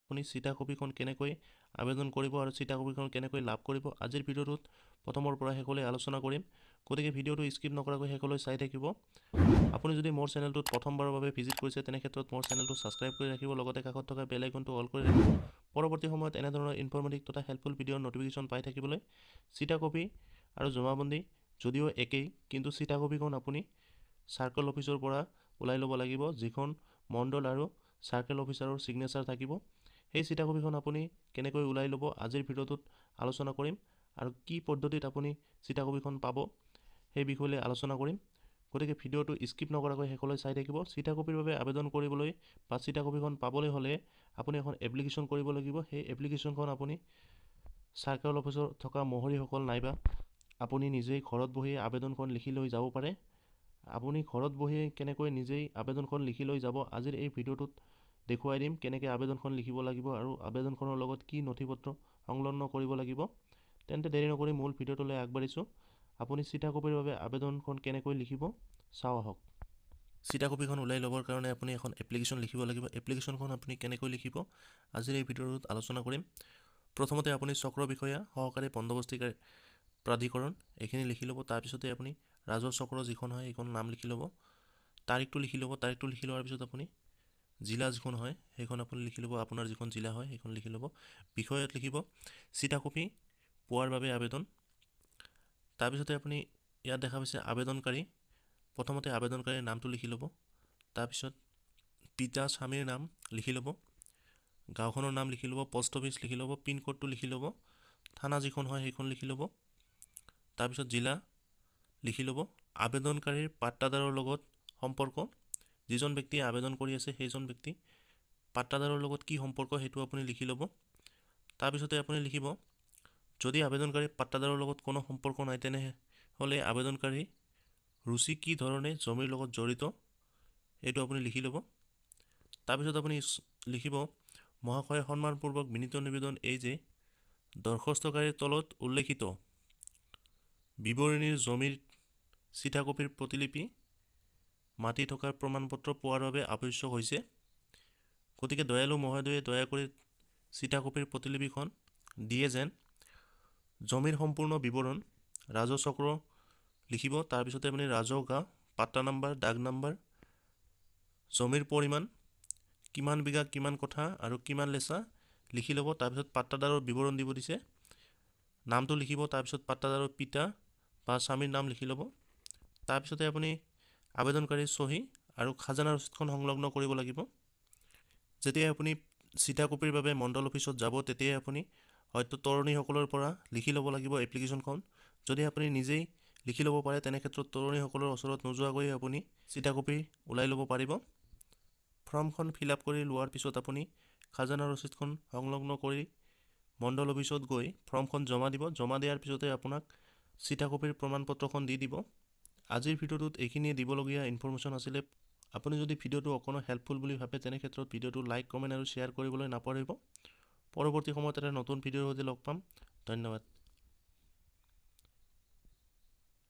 আপুনি চিটা কপিখন কেনেকৈ আবেদন কৰিব আৰু চিটা কপিখন কেনেকৈ লাভ কৰিব আজিৰ ভিডিঅ'টোত প্ৰথমৰ পৰা শেষলৈ আলোচনা কৰিম গতিকে ভিডিঅ'টো স্কিপ নকৰাকৈ শেষলৈ চাই থাকিব আপুনি যদি মোৰ চেনেলটোত প্ৰথমবাৰৰ বাবে ভিজিট কৰিছে তেনে ক্ষেত্ৰত মোৰ চেনেলটো সাবস্ক্ৰাইব কৰি ৰাখিব লগতে কাষত থকা বেল আইকনটো অল কৰি ৰাখিব পৰৱৰ্তী সময়ত এনে ধৰণৰ ইনফৰমেটিভ তথা হেল্পফুল ভিডিঅ'ৰ নটিফিকেশ্যন পাই থাকিবলৈ চিটা কপি আৰু জমাবন্দী যদিও একেই কিন্তু চিটা কপিখন আপুনি সাৰ্কেল অফিচৰ পৰা উলাই ল'ব লাগিব যিখন মণ্ডল আৰু সাৰ্কেল অফিচাৰৰ সিগনেচাৰ থাকিব এই চিটা কপিখন আপুনি কেনেকৈ উলাই ল'ব আজিৰ ভিডিঅ'টোত আলোচনা কৰিম আৰু কি পদ্ধতিত আপুনি চিটা কপিখন পাব সেই বিষয়ে আলোচনা কৰিম গতিকে ভিডিঅ'টো স্কিপ নকৰাকৈ শেষলৈ চাই থাকিব চিটা কপিৰ বাবে আবেদন কৰিবলৈ বা চিটা কপিখন পাবলৈ হ'লে আপুনি এখন এপ্লিকেশ্যন কৰিব লাগিব সেই এপ্লিকেশ্যনখন আপুনি সাৰ্কেল অফিচৰ থকা মহৰীসকল নাইবা আপুনি নিজেই ঘৰত বহি আবেদনখন লিখি লৈ যাব পাৰে আপুনি ঘৰত বহি কেনেকৈ নিজেই আবেদনখন লিখি লৈ যাব আজিৰ এই ভিডিঅ'টোত দেখুৱাই দিম কেনেকৈ আবেদনখন লিখিব লাগিব আৰু আবেদনখনৰ লগত কি নথিপত্ৰ সংলগ্ন কৰিব লাগিব তেন্তে দেৰি নকৰি মূল ভিডিঅ'টোলৈ আগবাঢ়িছো আপুনি চিটা কপিৰ বাবে আবেদনখন কেনেকৈ লিখিব চাও আহক চিটা কপিখন উলাই ল'বৰ কাৰণে আপুনি এখন এপ্লিকেশ্যন লিখিব লাগিব এপ্লিকেশ্যনখন আপুনি কেনেকৈ লিখিব আজিৰ এই ভিডিঅ'টোত আলোচনা কৰিম প্ৰথমতে আপুনি চক্ৰ বিষয়া সহকাৰী বন্দবস্তিকাৰী প্ৰাধিকৰণ এখিনি লিখি ল'ব তাৰ পিছতে আপুনি ৰাজহ চক্ৰ যিখন হয় এইখন নাম লিখি ল'ব তাৰিখটো লিখি ল'ব তাৰিখটো লিখি লোৱাৰ পিছত আপুনি জিলা যিখন হয় সেইখন আপুনি লিখি ল'ব আপোনাৰ যিখন জিলা হয় সেইখন লিখি ল'ব বিষয়ত লিখিব চিটা কপি পোৱাৰ বাবে আবেদন তাৰ পিছতে আপুনি ইয়াত দেখা পাইছে আবেদনকাৰী প্ৰথমতে আবেদনকাৰীৰ নামটো লিখি ল'ব তাৰ পিছত পিতা স্বামীৰ নাম লিখি ল'ব গাঁওখনৰ নাম লিখি ল'ব পোষ্ট অফিচ লিখি ল'ব পিন কোডটো লিখি ল'ব থানা যিখন হয় সেইখন লিখি ল'ব তাৰ পিছত জিলা লিখি ল'ব আবেদনকাৰীৰ পাট্টাদাৰৰ লগত সম্পৰ্ক যিজন ব্যক্তি আবেদন কৰি আছে সেইজন ব্যক্তি পাট্টাদাৰৰ লগত কি সম্পৰ্ক হেতু আপুনি লিখি ল'ব তাৰ পিছতে আপুনি লিখিব যদি আবেদনকাৰী পাট্টাদাৰৰ লগত কোনো সম্পৰ্ক নাই তেনে হলে আবেদনকাৰী ৰুচি কি ধৰণে জমিৰ লগত জড়িত এটো আপুনি লিখি ল'ব তাৰ পিছত আপুনি লিখিব মহাশয় সন্মানপূৰ্বক বিনীত নিবেদন এই যে দৰখাস্তকাৰীৰ তলত উল্লেখিত বিৱৰণীৰ জমিৰ চিঠা কপিৰ প্ৰতিলিপি মাটি থকাৰ প্ৰমাণপত্ৰ পোৱাৰ বাবে আৱশ্যক হৈছে গতিকে দয়ালু মহোদয়ে দয়া কৰি চিঠা কপিৰ প্ৰতিলিপিখন দিয়ে যেন জমিৰ সম্পূৰ্ণ বিৱৰণ ৰাজহ চক্ৰ লিখিব তাৰ পিছতে আপুনি ৰাজহ গাঁও পাট্টা নাম্বাৰ দাগ নাম্বাৰ জমিৰ পৰিমাণ কিমান বিঘা কিমান কথা আৰু কিমান লেচা লিখি ল'ব তাৰ পিছত পাট্টাদাৰৰ বিৱৰণ দিব দিছে নামটো লিখিব তাৰ পিছত পাট্টাদাৰৰ পিতা বা স্বামীৰ নাম লিখি ল'ব তাৰ পিছতে আপুনি আবেদনকাৰীৰ সহি আৰু খাজানা ৰচিদখন সংলগ্ন কৰিব লাগিব যেতিয়া আপুনি চিটা কপিৰ বাবে মণ্ডল অফিচত যাব তেতিয়া আপুনি হয়তো তৰণীসকলৰ পৰা লিখি ল'ব লাগিব এপ্লিকেশ্যনখন যদি আপুনি নিজেই লিখি ল'ব পাৰে তেনে ক্ষেত্ৰত তৰণীসকলৰ ওচৰত নোযোৱাকৈ আপুনি চিটা কপি উলাই ল'ব পাৰিব ফৰ্মখন ফিল আপ কৰি লোৱাৰ পিছত আপুনি খাজানা ৰচিদখন সংলগ্ন কৰি মণ্ডল অফিচত গৈ ফৰ্মখন জমা দিব জমা দিয়াৰ পিছতে আপোনাক চিটা কপিৰ প্ৰমাণপত্ৰখন দি দিব আজিৰ ভিডিঅ'টোত এইখিনিয়ে দিবলগীয়া ইনফৰমেশ্যন আছিল আপুনি যদি ভিডিঅ'টো অকনো হেল্পফুল বুলি ভাবে তেনে ক্ষেত্ৰত ভিডিঅ'টো লাইক কমেন্ট আৰু শ্বেয়াৰ কৰিবলৈ নাপাহৰিব পৰৱৰ্তী সময়ত এটা নতুন ভিডিঅ'ৰ সৈতে লগ পাম ধন্যবাদ